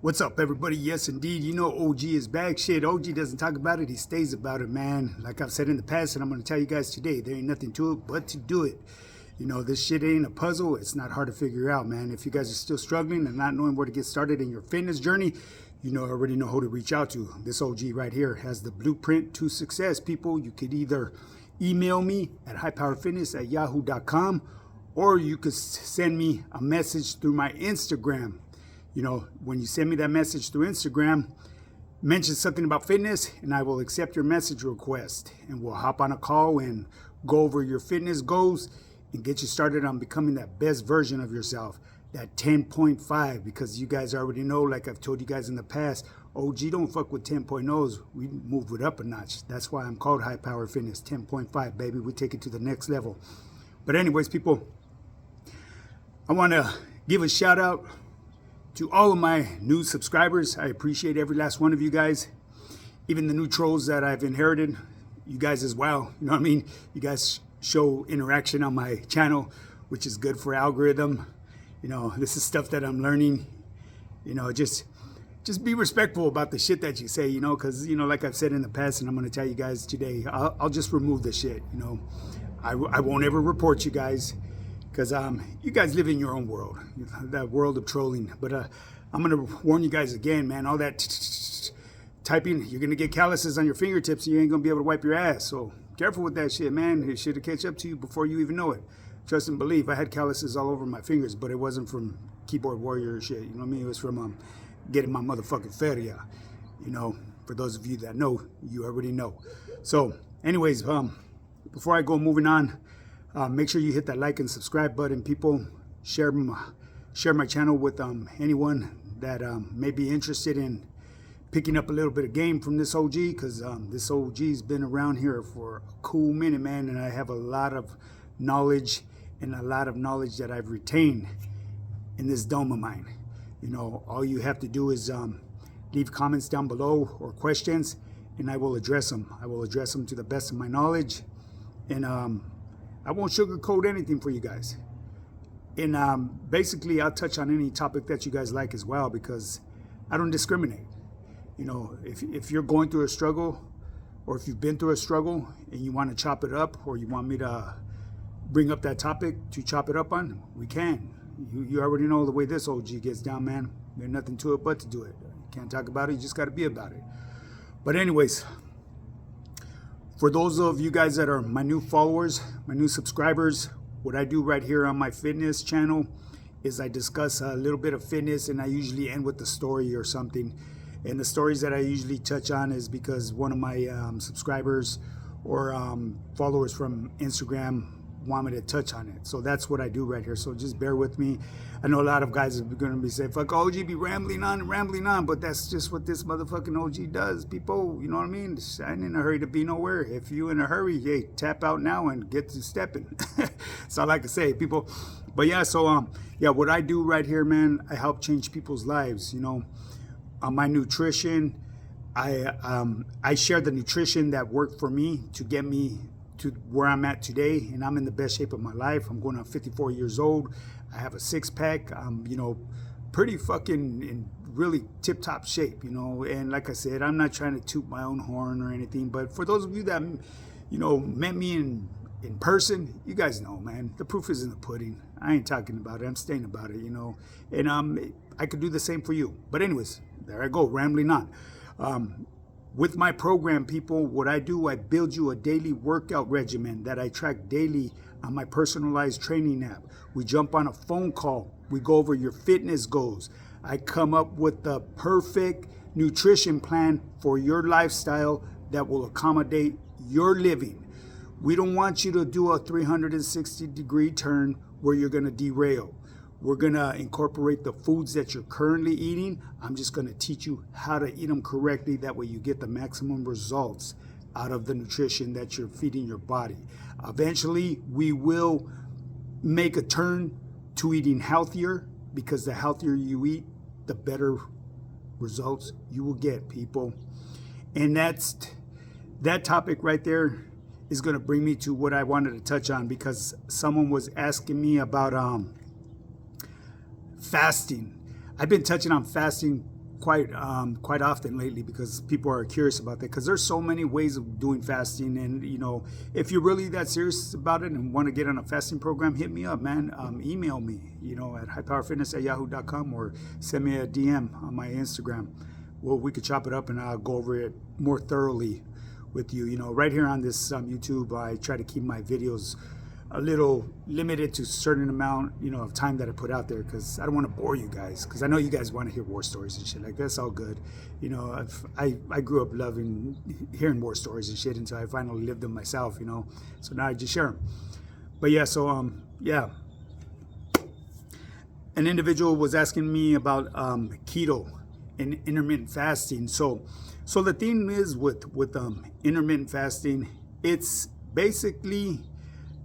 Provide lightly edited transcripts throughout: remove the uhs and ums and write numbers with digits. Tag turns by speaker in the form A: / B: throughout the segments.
A: What's up, everybody? Yes, indeed. You know OG is back. Shit, OG doesn't talk about it. He stays about it, man. Like I've said in the past, and I'm going to tell you guys today, there ain't nothing to it but to do it. You know, this shit ain't a puzzle. It's not hard to figure out, man. If you guys are still struggling and not knowing where to get started in your fitness journey, you already know who to reach out to. This OG right here has the blueprint to success, people. You could either email me at highpowerfitness@yahoo.com, or you could send me a message through my Instagram. You know, when you send me that message through Instagram, mention something about fitness and I will accept your message request. And we'll hop on a call and go over your fitness goals and get you started on becoming that best version of yourself, that 10.5, because you guys already know, like I've told you guys in the past, OG don't fuck with 10.0s. We move it up a notch. That's why I'm called High Power Fitness 10.5, baby. We take it to the next level. But anyways, people, I want to give a shout out to all of my new subscribers. I appreciate every last one of you guys, even the new trolls that I've inherited, you guys as well. You know what I mean? You guys show interaction on my channel, which is good for algorithm. You know, this is stuff that I'm learning. You know, just be respectful about the shit that you say, you know, because, you know, like I've said in the past, and I'm going to tell you guys today, I'll just remove the shit, you know. I won't ever report you guys, because you guys live in your own world, that world of trolling. But I'm going to warn you guys again, man, all that typing, you're going to get calluses on your fingertips and you ain't going to be able to wipe your ass. So careful with that shit, man. It should catch up to you before you even know it. Trust and believe, I had calluses all over my fingers, but it wasn't from keyboard warrior shit. You know what I mean? It was from getting my motherfucking feria. You know, for those of you that know, you already know. So anyways, before I go moving on, make sure you hit that like and subscribe button, people. Share my channel with anyone that may be interested in picking up a little bit of game from this OG, because this OG's been around here for a cool minute, man, and I have a lot of knowledge that I've retained in this dome of mine. You know, all you have to do is leave comments down below or questions, and I will address them. I will address them to the best of my knowledge, and I won't sugarcoat anything for you guys. And basically, I'll touch on any topic that you guys like as well, because I don't discriminate. You know, if you're going through a struggle, or if you've been through a struggle and you want to chop it up, or you want me to bring up that topic to chop it up on, we can. You already know the way this OG gets down, man. There's nothing to it but to do it. You can't talk about it, you just got to be about it. But anyways, for those of you guys that are my new followers, my new subscribers, what I do right here on my fitness channel is I discuss a little bit of fitness, and I usually end with a story or something. And the stories that I usually touch on is because one of my subscribers or followers from Instagram want me to touch on it. So that's what I do right here. So just bear with me. I know a lot of guys are going to be saying, fuck, OG be rambling on, but that's just what this motherfucking OG does, people. You know what I mean? I ain't in a hurry to be nowhere. If you in a hurry, hey, tap out now and get to stepping. That's all I can say, people. But yeah, so yeah, what I do right here, man, I help change people's lives. You know, on my nutrition, I share the nutrition that worked for me to get me to where I'm at today, and I'm in the best shape of my life. I'm going on 54 years old. I have a six-pack. I'm, you know, pretty fucking in really tip-top shape, you know. And like I said, I'm not trying to toot my own horn or anything, but for those of you that, you know, met me in person, you guys know, man, the proof is in the pudding. I ain't talking about it. I'm staying about it, you know. And I could do the same for you. But anyways, there I go, rambling on. With my program, people, what I do, I build you a daily workout regimen that I track daily on my personalized training app. We jump on a phone call. We go over your fitness goals. I come up with the perfect nutrition plan for your lifestyle that will accommodate your living. We don't want you to do a 360-degree turn where you're going to derail. We're going to incorporate the foods that you're currently eating. I'm just going to teach you how to eat them correctly. That way you get the maximum results out of the nutrition that you're feeding your body. Eventually, we will make a turn to eating healthier, because the healthier you eat, the better results you will get, people. And that topic right there is going to bring me to what I wanted to touch on, because someone was asking me about fasting. I've been touching on fasting quite often lately because people are curious about that. Because there's so many ways of doing fasting, and if you're really that serious about it and want to get on a fasting program, hit me up, man. Email me, at highpowerfitness@yahoo.com, or send me a DM on my Instagram. Well, we could chop it up and I'll go over it more thoroughly with you. Right here on this YouTube, I try to keep my videos a little limited to a certain amount, of time that I put out there, because I don't want to bore you guys, because I know you guys want to hear war stories and shit. Like, that's all good. I grew up loving hearing war stories and shit until I finally lived them myself, so now I just share them. But yeah, so yeah, an individual was asking me about keto and intermittent fasting. So the thing is with intermittent fasting, it's basically,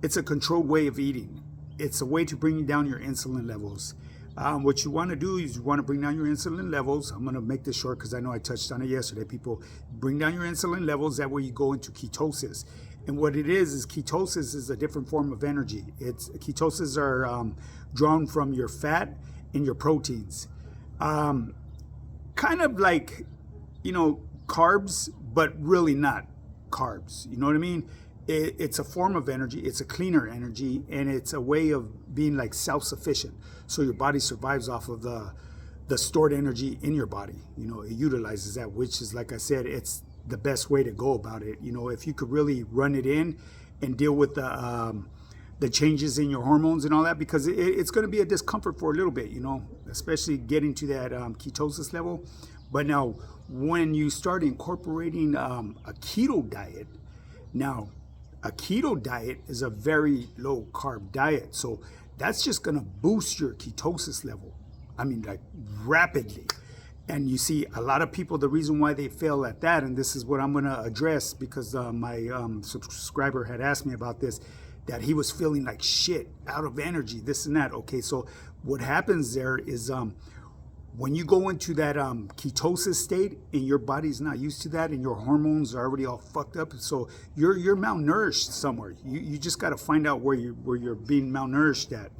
A: it's a controlled way of eating. It's a way to bring down your insulin levels. What you want to do is you want to bring down your insulin levels. I'm going to make this short because I know I touched on it yesterday. People, bring down your insulin levels. That way you go into ketosis. And what it is ketosis is a different form of energy. Ketosis are drawn from your fat and your proteins. Kind of like, carbs, but really not carbs. You know what I mean? It's a form of energy, it's a cleaner energy, and it's a way of being like self-sufficient. So your body survives off of the stored energy in your body. It utilizes that, which is, like I said, it's the best way to go about it. If you could really run it in and deal with the changes in your hormones and all that, because it's going to be a discomfort for a little bit, especially getting to that ketosis level. But now, when you start incorporating a keto diet, now, a keto diet is a very low carb diet. So that's just going to boost your ketosis level. I mean, like, rapidly. And you see a lot of people, the reason why they fail at that, and this is what I'm going to address, because my subscriber had asked me about this, that he was feeling like shit, out of energy, this and that. Okay, so what happens there is when you go into that ketosis state and your body's not used to that and your hormones are already all fucked up, so you're malnourished somewhere. You just got to find out where you're being malnourished at,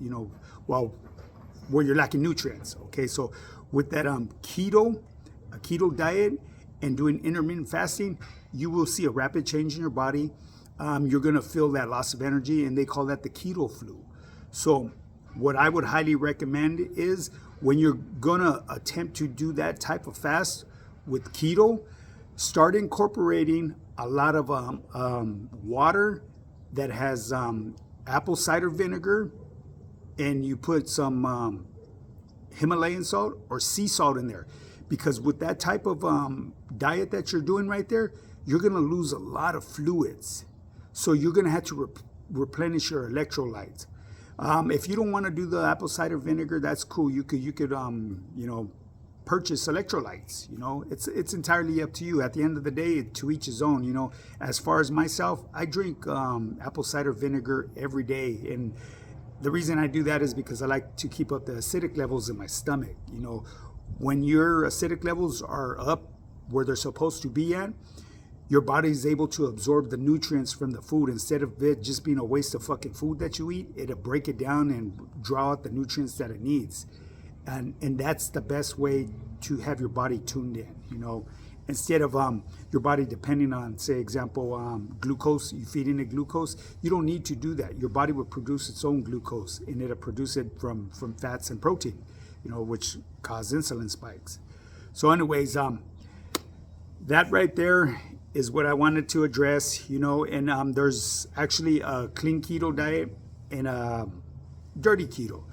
A: where you're lacking nutrients. Okay, so with that a keto diet and doing intermittent fasting, you will see a rapid change in your body. You're gonna feel that loss of energy, and they call that the keto flu. So what I would highly recommend is, when you're gonna attempt to do that type of fast with keto, start incorporating a lot of water that has apple cider vinegar, and you put some Himalayan salt or sea salt in there. Because with that type of diet that you're doing right there, you're gonna lose a lot of fluids. So you're gonna have to replenish your electrolytes. If you don't want to do the apple cider vinegar, that's cool. You could purchase electrolytes. It's entirely up to you. At the end of the day, to each his own. As far as myself, I drink apple cider vinegar every day, and the reason I do that is because I like to keep up the acidic levels in my stomach. When your acidic levels are up where they're supposed to be at, your body is able to absorb the nutrients from the food. Instead of it just being a waste of fucking food that you eat, it'll break it down and draw out the nutrients that it needs. And that's the best way to have your body tuned in, Instead of your body depending on, say, example, glucose, you feed in it glucose, you don't need to do that. Your body will produce its own glucose, and it'll produce it from fats and protein, which cause insulin spikes. So anyways, that right there is what I wanted to address, and there's actually a clean keto diet and a dirty keto.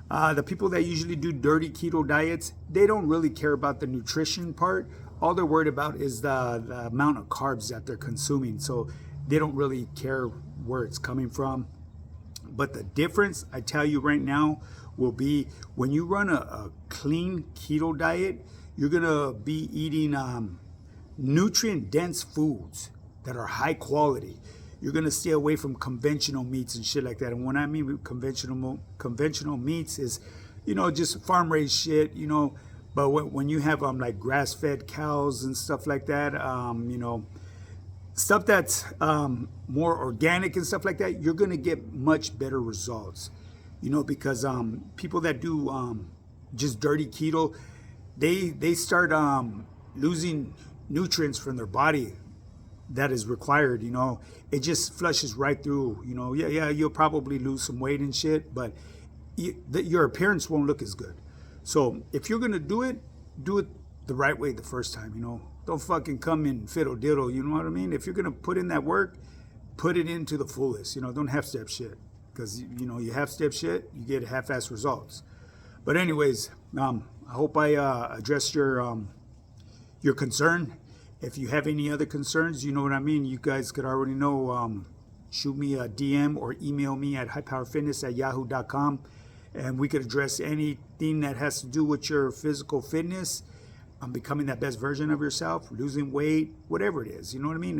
A: The people that usually do dirty keto diets, they don't really care about the nutrition part. All they're worried about is the amount of carbs that they're consuming. So they don't really care where it's coming from. But the difference, I tell you right now, will be when you run a clean keto diet, you're going to be eating nutrient-dense foods that are high quality. You're going to stay away from conventional meats and shit like that. And when I mean conventional meats is, just farm-raised shit, But when you have like grass-fed cows and stuff like that, stuff that's more organic and stuff like that, you're going to get much better results. Because people that do just dirty keto, they start losing nutrients from their body that is required. It just flushes right through. Yeah, you'll probably lose some weight and shit, but your appearance won't look as good. So if you're gonna do it the right way the first time. Don't fucking come in fiddle diddle. You know what I mean? If you're gonna put in that work, put it into the fullest. Don't half-step shit, because you half-step shit, you get half-ass results. But anyways, I hope I addressed your concern. If you have any other concerns, you know what I mean, you guys could already know. Shoot me a DM or email me at highpowerfitness@yahoo.com, and we could address anything that has to do with your physical fitness, becoming that best version of yourself, losing weight, whatever it is. You know what I mean?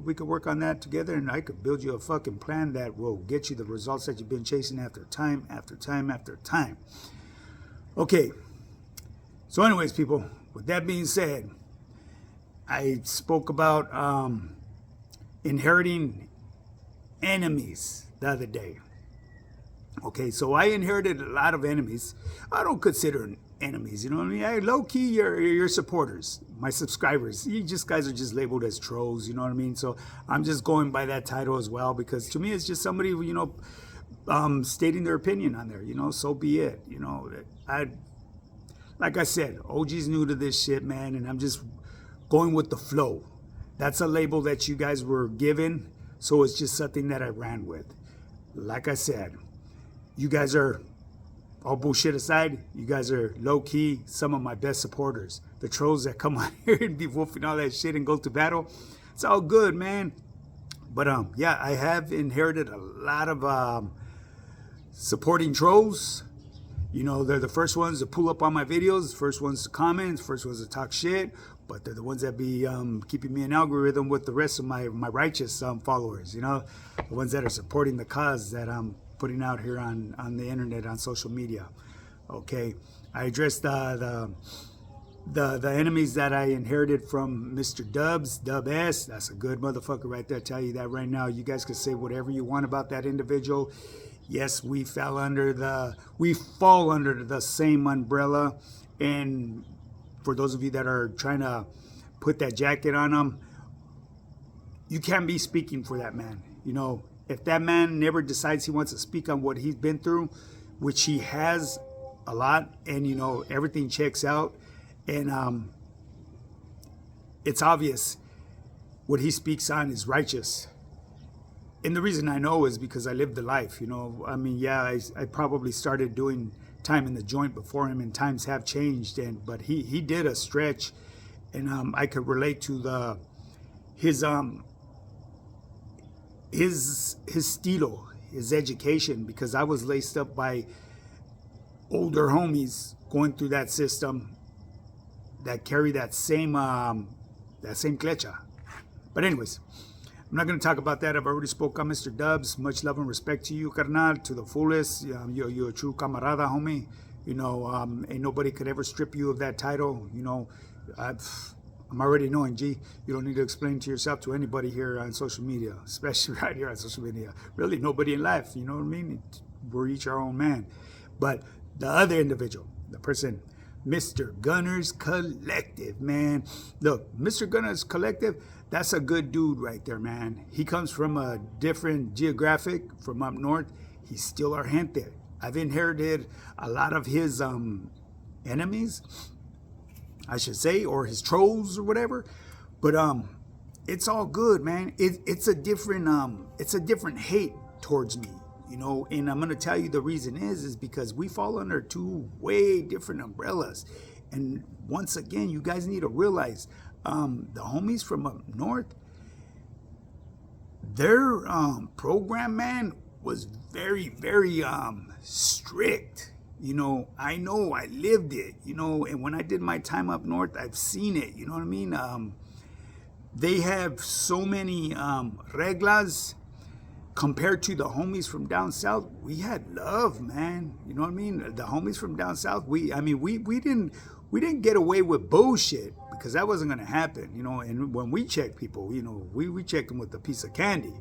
A: We could work on that together, and I could build you a fucking plan that will get you the results that you've been chasing after time after time after time. Okay. So anyways, people, with that being said, I spoke about inheriting enemies the other day. Okay, so I inherited a lot of enemies. I don't consider enemies, you know what I mean? Low-key, you're supporters, my subscribers. You guys are just labeled as trolls, you know what I mean? So I'm just going by that title as well, because to me it's just somebody, stating their opinion on there, so be it. Like I said, OG's new to this shit, man, and I'm just going with the flow. That's a label that you guys were given, so it's just something that I ran with. Like I said, you guys are, all bullshit aside, you guys are low-key some of my best supporters. The trolls that come on here and be wolfing all that shit and go to battle, it's all good, man. But yeah, I have inherited a lot of supporting trolls. They're the first ones to pull up on my videos, the first ones to comment, the first ones to talk shit, but they're the ones that be keeping me in algorithm with the rest of my righteous followers, the ones that are supporting the cause that I'm putting out here on the internet, on social media. Okay, I addressed the enemies that I inherited from Mr. Dub S. That's a good motherfucker right there. I tell you that right now. You guys can say whatever you want about that individual. Yes, we fall under the same umbrella. And for those of you that are trying to put that jacket on him, you can't be speaking for that man. If that man never decides he wants to speak on what he's been through, which he has a lot, and everything checks out, and it's obvious what he speaks on is righteous. And the reason I know is because I lived the life. I probably started doing time in the joint before him, and times have changed, but he did a stretch, and I could relate to his stilo, his education, because I was laced up by older homies going through that system that carry that same clecha. But anyways, I'm not going to talk about that. I've already spoke on Mr. Dubs. Much love and respect to you, carnal, to the fullest. You're a true camarada, homie. Ain't nobody could ever strip you of that title. I'm already knowing, G. You don't need to explain to yourself to anybody here on social media, especially right here on social media. Really, nobody in life, you know what I mean? We're each our own man. But the other individual, the person, Mr. Gunnerz Collective, man. Look, Mr. Gunnerz Collective, that's a good dude right there, man. He comes from a different geographic, from up north. He's still our gente. I've inherited a lot of his enemies, I should say, or his trolls or whatever, but it's all good, man. It's a different hate towards me, and I'm gonna tell you the reason is because we fall under two way different umbrellas, and once again, you guys need to realize the homies from up north, their program, man, was very, very strict. I know, I lived it, and when I did my time up north, I've seen it, you know what I mean? They have so many reglas compared to the homies from down south. We had love, man. You know what I mean? The homies from down south, we didn't get away with bullshit, because that wasn't going to happen, and when we checked people, we checked them with a piece of candy.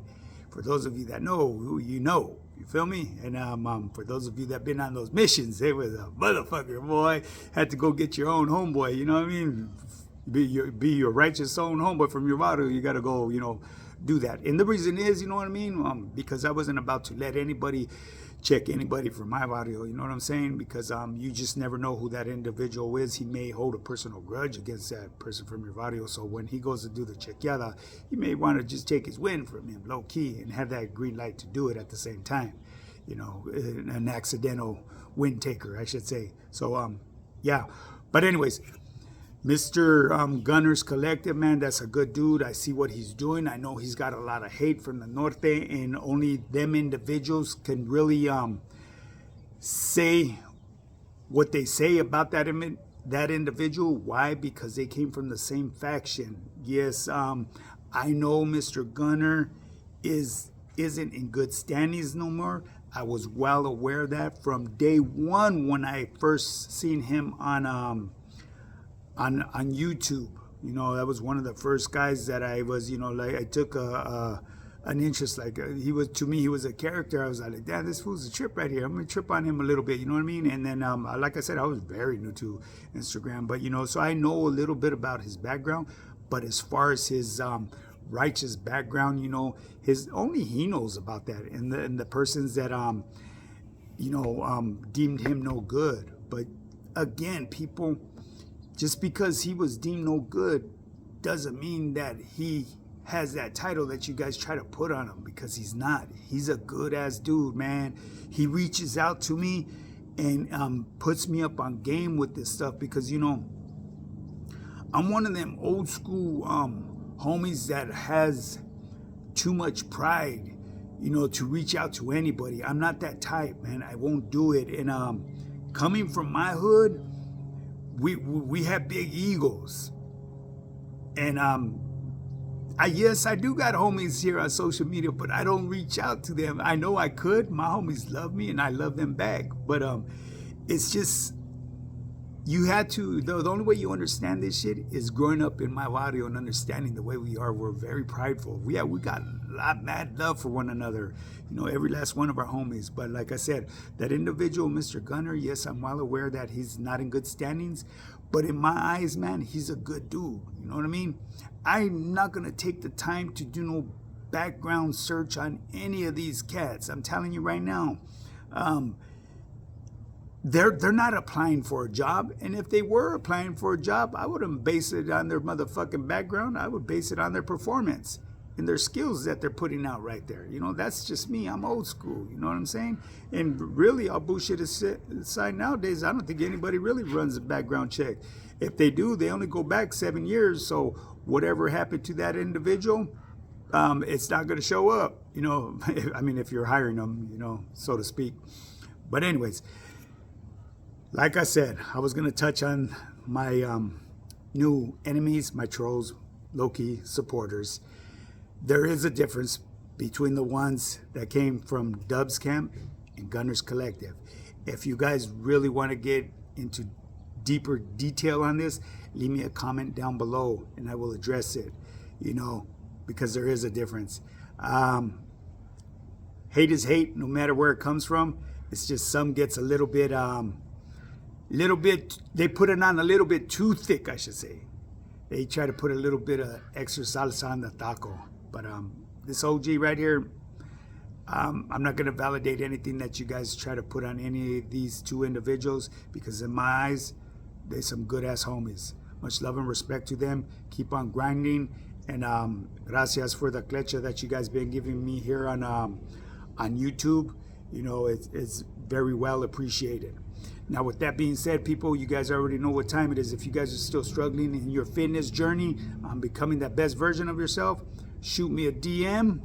A: For those of you that know, You feel me? And for those of you that been on those missions, it was a motherfucker, boy. Had to go get your own homeboy, you know what I mean? Be your righteous own homeboy from your vato. You got to go, do that. And the reason is, you know what I mean? Because I wasn't about to let anybody check anybody for my barrio, you know what I'm saying? Because you just never know who that individual is. He may hold a personal grudge against that person from your barrio. So when he goes to do the chequeada, you may want to just take his win from him, low key, and have that green light to do it at the same time. An accidental win taker, I should say. So, yeah. But anyways, Mr. Gunnerz Collective, man, that's a good dude. I see what he's doing. I know he's got a lot of hate from the Norte, and only them individuals can really say what they say about that individual. Why? Because they came from the same faction. Yes, I know Mr. Gunner isn't in good standings no more. I was well aware of that from day one when I first seen him on YouTube. That was one of the first guys that I was, I took an interest. He was a character. I was like, damn, this fool's a trip right here. I'm gonna trip on him a little bit, you know what I mean? And then, like I said, I was very new to Instagram, but so I know a little bit about his background. But as far as his righteous background, his only he knows about that, and the persons that deemed him no good. But again, people, just because he was deemed no good doesn't mean that he has that title that you guys try to put on him, because he's not. He's a good ass dude, man. He reaches out to me and puts me up on game with this stuff, because I'm one of them old school homies that has too much pride, to reach out to anybody. I'm not that type, man. I won't do it. And coming from my hood, we have big egos, and yes, I do got homies here on social media, but I don't reach out to them. I know I could. My homies love me, and I love them back. But it's just, you had to. The only way you understand this shit is growing up in my barrio and understanding the way we are. We're very prideful. We got a lot mad love for one another. Every last one of our homies. But like I said, that individual, Mr. Gunner, yes, I'm well aware that he's not in good standings. But in my eyes, man, he's a good dude. You know what I mean? I'm not going to take the time to do no background search on any of these cats. I'm telling you right now. They're not applying for a job. And if they were applying for a job, I wouldn't base it on their motherfucking background. I would base it on their performance and their skills that they're putting out right there. That's just me. I'm old school. You know what I'm saying? And really, all bullshit aside, nowadays, I don't think anybody really runs a background check. If they do, they only go back 7 years. So whatever happened to that individual, it's not going to show up. I mean, if you're hiring them, so to speak. But anyways, like I said, I was going to touch on my new enemies, my trolls, low-key supporters. There is a difference between the ones that came from Dub's camp and Gunnerz Collective. If you guys really want to get into deeper detail on this, leave me a comment down below and I will address it, because there is a difference. Hate is hate, no matter where it comes from. It's just some gets a little bit, they put it on a little bit too thick, I should say. They try to put a little bit of extra salsa on the taco. But this OG right here, I'm not going to validate anything that you guys try to put on any of these two individuals, because in my eyes, they're some good-ass homies. Much love and respect to them. Keep on grinding. And gracias for the clecha that you guys been giving me here on YouTube. It's very well appreciated. Now, with that being said, people, you guys already know what time it is. If you guys are still struggling in your fitness journey on becoming that best version of yourself, shoot me a DM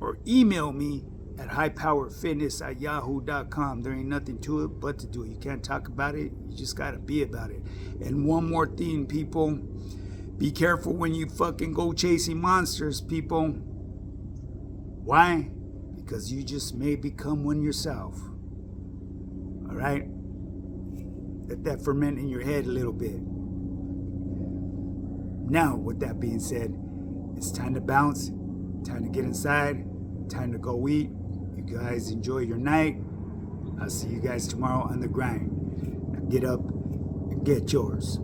A: or email me at highpowerfitness@yahoo.com. There ain't nothing to it but to do it. You can't talk about it. You just got to be about it. And one more thing, people. Be careful when you fucking go chasing monsters, people. Why? Because you just may become one yourself. All right? Let that ferment in your head a little bit. Now, with that being said, it's time to bounce, time to get inside, time to go eat. You guys enjoy your night. I'll see you guys tomorrow on the grind. Now get up and get yours.